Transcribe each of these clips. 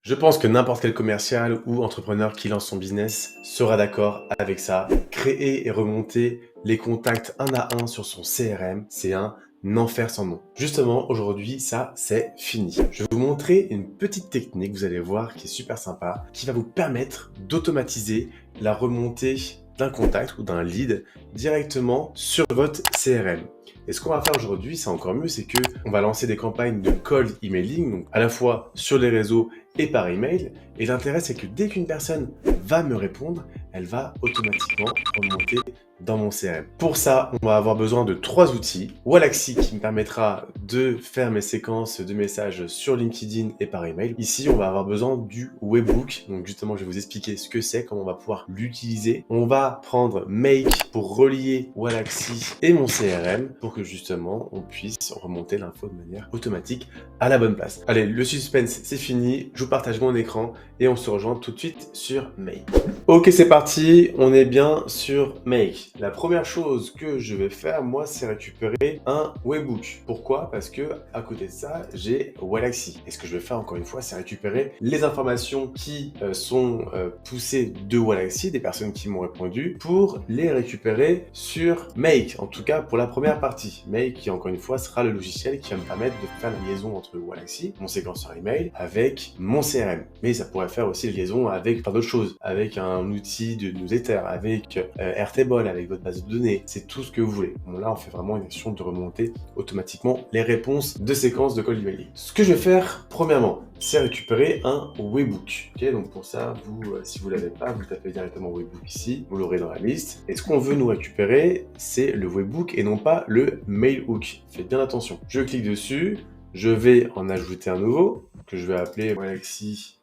Je pense que n'importe quel commercial ou entrepreneur qui lance son business sera d'accord avec ça. Créer et remonter les contacts un à un sur son CRM, c'est un enfer sans nom. Justement, aujourd'hui, ça, c'est fini. Je vais vous montrer une petite technique, vous allez voir, qui est super sympa, qui va vous permettre d'automatiser la remontée d'un contact ou d'un lead directement sur votre CRM. Et ce qu'on va faire aujourd'hui, c'est encore mieux, c'est que on va lancer des campagnes de cold emailing, donc à la fois sur les réseaux et par email. Et l'intérêt, c'est que dès qu'une personne va me répondre, elle va automatiquement remonter dans mon CRM. Pour ça, on va avoir besoin de 3 outils. Wallaxy qui me permettra de faire mes séquences de messages sur LinkedIn et par email. Ici, on va avoir besoin du webbook. Donc justement, je vais vous expliquer ce que c'est, comment on va pouvoir l'utiliser. On va prendre Make pour relier Wallaxy et mon CRM pour que justement, on puisse remonter l'info de manière automatique à la bonne place. Allez, le suspense, c'est fini. Je vous partage mon écran et on se rejoint tout de suite sur Make. Ok, c'est parti. On est bien sur Make. La première chose que je vais faire, moi, c'est récupérer un webbook. Pourquoi? Parce que à côté de ça, j'ai Wallaxy. Et ce que je vais faire, encore une fois, c'est récupérer les informations qui sont poussées de Wallaxy, des personnes qui m'ont répondu, pour les récupérer sur Make. En tout cas, pour la première partie. Make, qui, encore une fois, sera le logiciel qui va me permettre de faire la liaison entre Wallaxy, mon séquenceur email, avec mon CRM. Mais ça pourrait faire aussi la liaison avec plein d'autres choses, avec un outil de newsletter, avec Airtable, avec votre base de données, c'est tout ce que vous voulez. Bon, là, on fait vraiment une action de remonter automatiquement les réponses de séquences de cold emailing. Ce que je vais faire, premièrement, c'est récupérer un webbook. Ok, donc pour ça, vous, si vous l'avez pas, vous tapez directement webbook ici, vous l'aurez dans la liste. Et ce qu'on veut nous récupérer, c'est le webbook et non pas le mailhook. Faites bien attention. Je clique dessus, je vais en ajouter un nouveau, que je vais appeler Wallaxy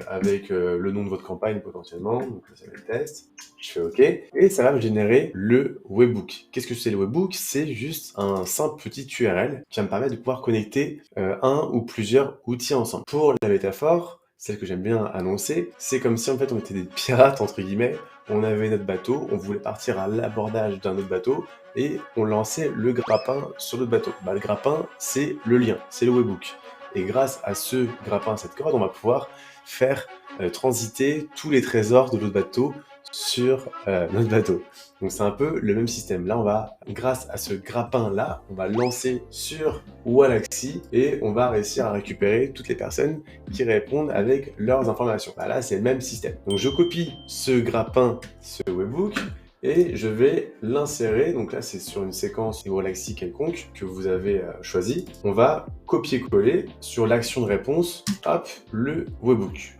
avec le nom de votre campagne potentiellement, donc ça va être test. Je fais OK, et ça va me générer le webbook. Qu'est-ce que c'est le webbook? C'est juste un simple petit URL qui va me permettre de pouvoir connecter un ou plusieurs outils ensemble. Pour la métaphore, celle que j'aime bien annoncer, c'est comme si en fait on était des pirates entre guillemets, on avait notre bateau, on voulait partir à l'abordage d'un autre bateau, et on lançait le grappin sur l'autre bateau. Le grappin, c'est le lien, c'est le webbook. Et grâce à ce grappin, à cette corde, on va pouvoir faire transiter tous les trésors de l'autre bateau sur notre bateau. Donc c'est un peu le même système. Là, on va, grâce à ce grappin-là, on va lancer sur Wallaxy et on va réussir à récupérer toutes les personnes qui répondent avec leurs informations. Là, c'est le même système. Donc je copie ce grappin, ce webbook, et je vais l'insérer. Donc là, c'est sur une séquence Wallaxy quelconque que vous avez choisi. On va copier-coller sur l'action de réponse, hop, le webbook.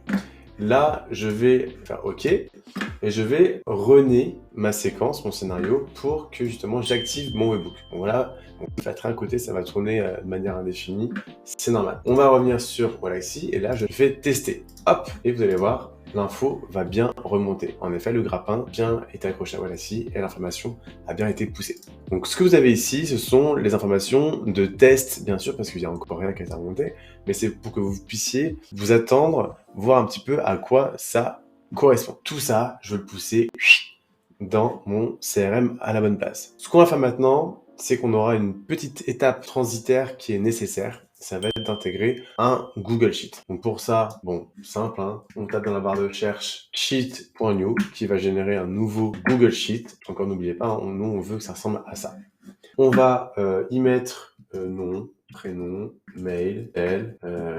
Là, je vais faire OK et je vais runner ma séquence, mon scénario, pour que justement j'active mon webbook. Donc voilà, on fait à côté, ça va tourner de manière indéfinie, c'est normal. On va revenir sur Wallaxy et là, je vais tester. Hop, et vous allez voir, l'info va bien remonter. En effet, le grappin a bien été accroché à Wallaxy et l'information a bien été poussée. Donc ce que vous avez ici, ce sont les informations de test, bien sûr, parce qu'il n'y a encore rien qui a été remonté, mais c'est pour que vous puissiez vous attendre, voir un petit peu à quoi ça correspond. Tout ça, je veux le pousser dans mon CRM à la bonne place. Ce qu'on va faire maintenant, c'est qu'on aura une petite étape transitaire qui est nécessaire. Ça va être d'intégrer un Google Sheet. Donc pour ça, bon, simple, hein, on tape dans la barre de recherche sheet.new qui va générer un nouveau Google Sheet. Encore n'oubliez pas, nous on veut que ça ressemble à ça. On va y mettre nom, prénom, mail,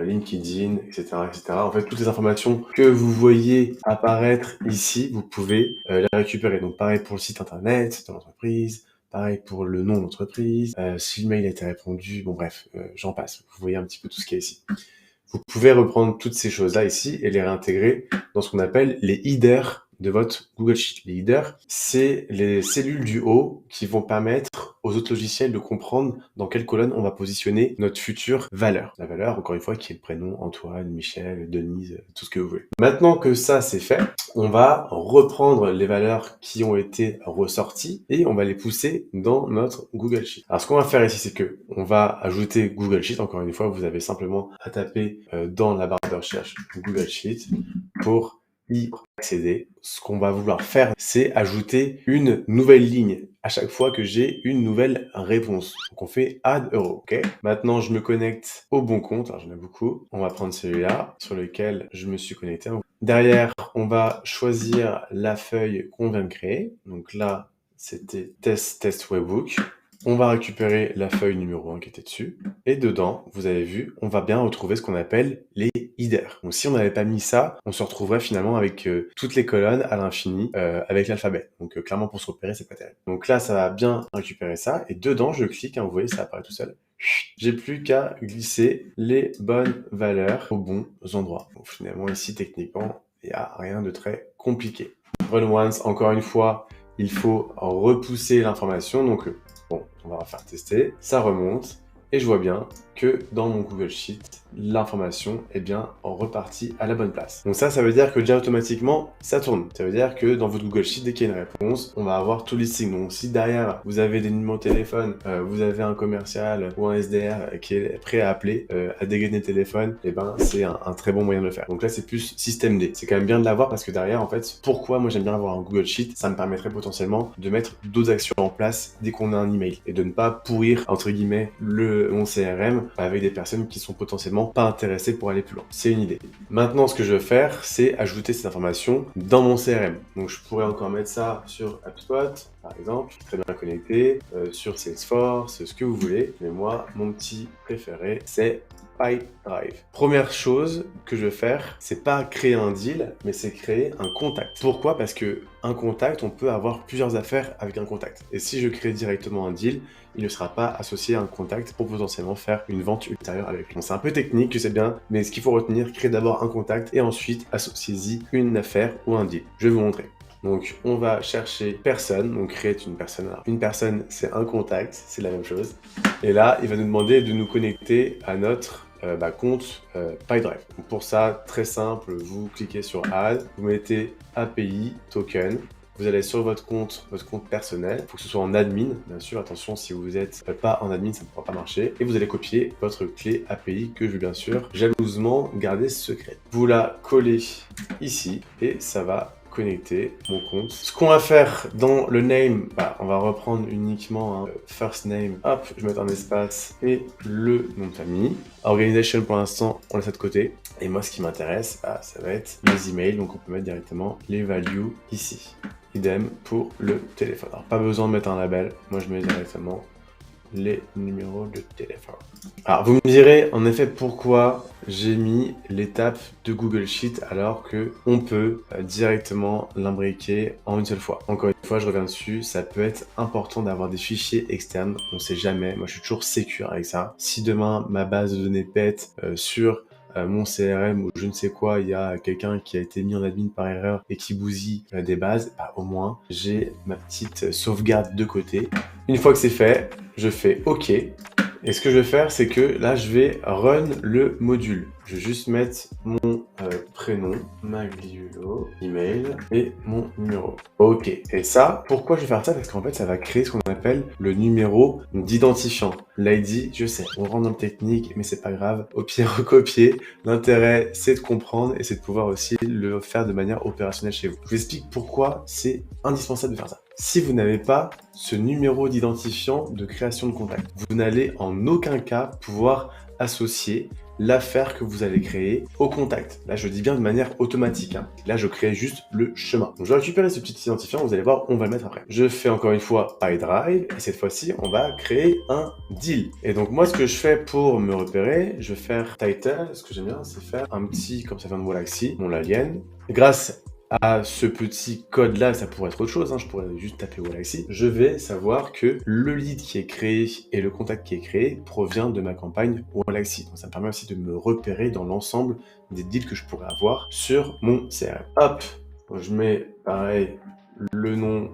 LinkedIn, etc., etc. En fait, toutes les informations que vous voyez apparaître ici, vous pouvez les récupérer. Donc, pareil pour le site internet de l'entreprise, pareil pour le nom de l'entreprise, si le mail a été répondu, bon bref, j'en passe. Vous voyez un petit peu tout ce qu'il y a ici. Vous pouvez reprendre toutes ces choses-là ici et les réintégrer dans ce qu'on appelle les headers de votre Google Sheet. Les headers, c'est les cellules du haut qui vont permettre aux autres logiciels de comprendre dans quelle colonne on va positionner notre future valeur. La valeur, encore une fois, qui est le prénom, Antoine, Michel, Denise, tout ce que vous voulez. Maintenant que ça c'est fait, on va reprendre les valeurs qui ont été ressorties et on va les pousser dans notre Google Sheet. Alors ce qu'on va faire ici, c'est que on va ajouter Google Sheet. Encore une fois, vous avez simplement à taper dans la barre de recherche Google Sheet pour y accéder. Ce qu'on va vouloir faire, c'est ajouter une nouvelle ligne à chaque fois que j'ai une nouvelle réponse. Donc on fait add euro, ok? Maintenant, je me connecte au bon compte. Alors j'en ai beaucoup. On va prendre celui-là sur lequel je me suis connecté. Derrière, on va choisir la feuille qu'on vient de créer. Donc là, c'était test webbook. On va récupérer la feuille numéro 1 qui était dessus. Et dedans, vous avez vu, on va bien retrouver ce qu'on appelle les headers. Donc si on n'avait pas mis ça, on se retrouverait finalement avec toutes les colonnes à l'infini avec l'alphabet. Donc clairement pour se repérer, c'est pas terrible. Donc là, ça va bien récupérer ça. Et dedans, je clique, hein, vous voyez, ça apparaît tout seul. J'ai plus qu'à glisser les bonnes valeurs aux bons endroits. Donc finalement ici, techniquement, il n'y a rien de très compliqué. Run once, encore une fois, il faut repousser l'information. Donc bon, on va refaire tester. Ça remonte et je vois bien que dans mon Google Sheet, l'information est bien repartie à la bonne place. Donc ça veut dire que déjà automatiquement, ça tourne. Ça veut dire que dans votre Google Sheet, dès qu'il y a une réponse, on va avoir tout le listing. Donc si derrière, vous avez des numéros de téléphone, vous avez un commercial ou un SDR qui est prêt à appeler, à dégainer le téléphone, et ben c'est un très bon moyen de le faire. Donc là, c'est plus système D. C'est quand même bien de l'avoir parce que derrière, en fait, pourquoi moi j'aime bien avoir un Google Sheet, ça me permettrait potentiellement de mettre d'autres actions en place dès qu'on a un email et de ne pas pourrir, entre guillemets, mon CRM avec des personnes qui sont potentiellement pas intéressées pour aller plus loin. C'est une idée. Maintenant, ce que je vais faire, c'est ajouter cette information dans mon CRM. Donc, je pourrais encore mettre ça sur HubSpot, par exemple, très bien connecté, sur Salesforce, ce que vous voulez. Mais moi, mon petit préféré, c'est Pipedrive. Première chose que je vais faire, c'est pas créer un deal, mais c'est créer un contact. Pourquoi? Parce que un contact, on peut avoir plusieurs affaires avec un contact. Et si je crée directement un deal, il ne sera pas associé à un contact pour potentiellement faire une vente ultérieure avec lui. Bon, c'est un peu technique, je sais bien, mais ce qu'il faut retenir, créer d'abord un contact et ensuite associez-y une affaire ou un deal. Je vais vous montrer. Donc, on va chercher personne, donc créer une personne. Alors, une personne, c'est un contact, c'est la même chose. Et là, il va nous demander de nous connecter à notre compte Pipedrive. Donc pour ça, très simple, vous cliquez sur Add, vous mettez API token, vous allez sur votre compte personnel, il faut que ce soit en admin, bien sûr, attention, si vous n'êtes pas en admin, ça ne pourra pas marcher, et vous allez copier votre clé API que je vais bien sûr jalousement garder secrète. Vous la collez ici, et ça va connecter mon compte. Ce qu'on va faire dans le name, on va reprendre uniquement first name, hop, je vais mettre un espace et le nom de famille. Organisation pour l'instant, on laisse ça de côté. Et moi, ce qui m'intéresse, ça va être les emails, donc on peut mettre directement les values ici. Idem pour le téléphone. Alors, pas besoin de mettre un label, moi je mets directement les numéros de téléphone. Alors vous me direz en effet pourquoi j'ai mis l'étape de Google Sheet alors que on peut directement l'imbriquer en une seule fois. Encore une fois, je reviens dessus, ça peut être important d'avoir des fichiers externes, on sait jamais, moi je suis toujours sécure avec ça. Si demain ma base de données pète sur mon CRM ou je ne sais quoi, il y a quelqu'un qui a été mis en admin par erreur et qui bousille des bases, au moins j'ai ma petite sauvegarde de côté. Une fois que c'est fait, je fais OK. Et ce que je vais faire, c'est que là, je vais run le module. Je vais juste mettre mon prénom, Magliulo, email et mon numéro. OK. Et ça, pourquoi je vais faire ça? Parce qu'en fait, ça va créer ce qu'on appelle le numéro d'identifiant. L'ID, je sais, on rentre dans le technique, mais c'est pas grave. Au pire, recopier. L'intérêt, c'est de comprendre et c'est de pouvoir aussi le faire de manière opérationnelle chez vous. Je vous explique pourquoi c'est indispensable de faire ça. Si vous n'avez pas ce numéro d'identifiant de création de contact, vous n'allez en aucun cas pouvoir associer l'affaire que vous allez créer au contact. Là, je dis bien de manière automatique. Là, je crée juste le chemin. Donc, je vais récupérer ce petit identifiant. Vous allez voir, on va le mettre après. Je fais encore une fois Pipedrive. Et cette fois-ci, on va créer un deal. Et donc, moi, ce que je fais pour me repérer, je vais faire title. Ce que j'aime bien, c'est faire un petit, comme ça vient de Walaxy, mon l'alien. Grâce à ce petit code-là, ça pourrait être autre chose, je pourrais juste taper Walaxy, je vais savoir que le lead qui est créé et le contact qui est créé provient de ma campagne Walaxy. Donc ça me permet aussi de me repérer dans l'ensemble des deals que je pourrais avoir sur mon CRM. Hop, je mets pareil le nom,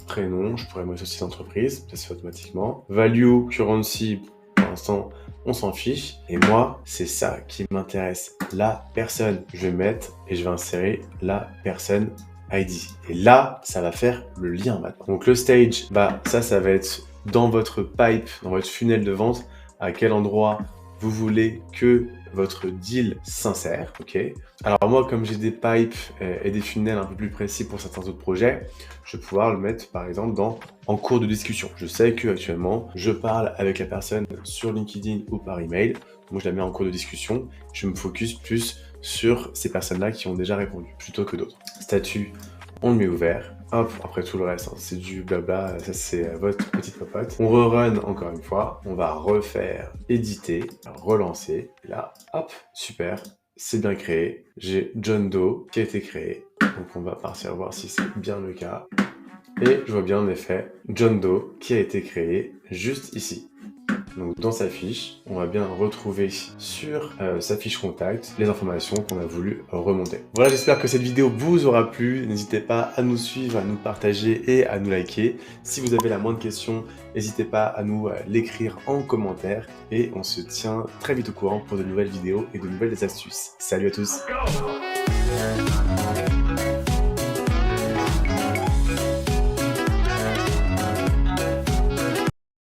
prénom, je pourrais mettre aussi l'entreprise, ça se fait automatiquement. Value, currency, pour l'instant, on s'en fiche. Et moi, c'est ça qui m'intéresse. La personne, je vais mettre et je vais insérer la personne ID. Et là, ça va faire le lien maintenant. Donc le stage, ça va être dans votre pipe, dans votre funnel de vente, à quel endroit vous voulez que votre deal s'insère, ok? Alors moi, comme j'ai des pipes et des funnels un peu plus précis pour certains autres projets, je vais pouvoir le mettre par exemple en cours de discussion. Je sais qu'actuellement, je parle avec la personne sur LinkedIn ou par email, donc je la mets en cours de discussion, je me focus plus sur ces personnes-là qui ont déjà répondu, plutôt que d'autres. Statut, on le met ouvert. Hop, après tout le reste, hein, c'est du blabla, ça c'est votre petite popote. On re-run encore une fois, on va refaire éditer, relancer, et là, hop, super, c'est bien créé. J'ai John Doe qui a été créé, donc on va partir voir si c'est bien le cas. Et je vois bien en effet John Doe qui a été créé juste ici. Donc dans sa fiche, on va bien retrouver sur sa fiche contact les informations qu'on a voulu remonter. Voilà, j'espère que cette vidéo vous aura plu. N'hésitez pas à nous suivre, à nous partager et à nous liker. Si vous avez la moindre question, n'hésitez pas à nous l'écrire en commentaire. Et on se tient très vite au courant pour de nouvelles vidéos et de nouvelles astuces. Salut à tous!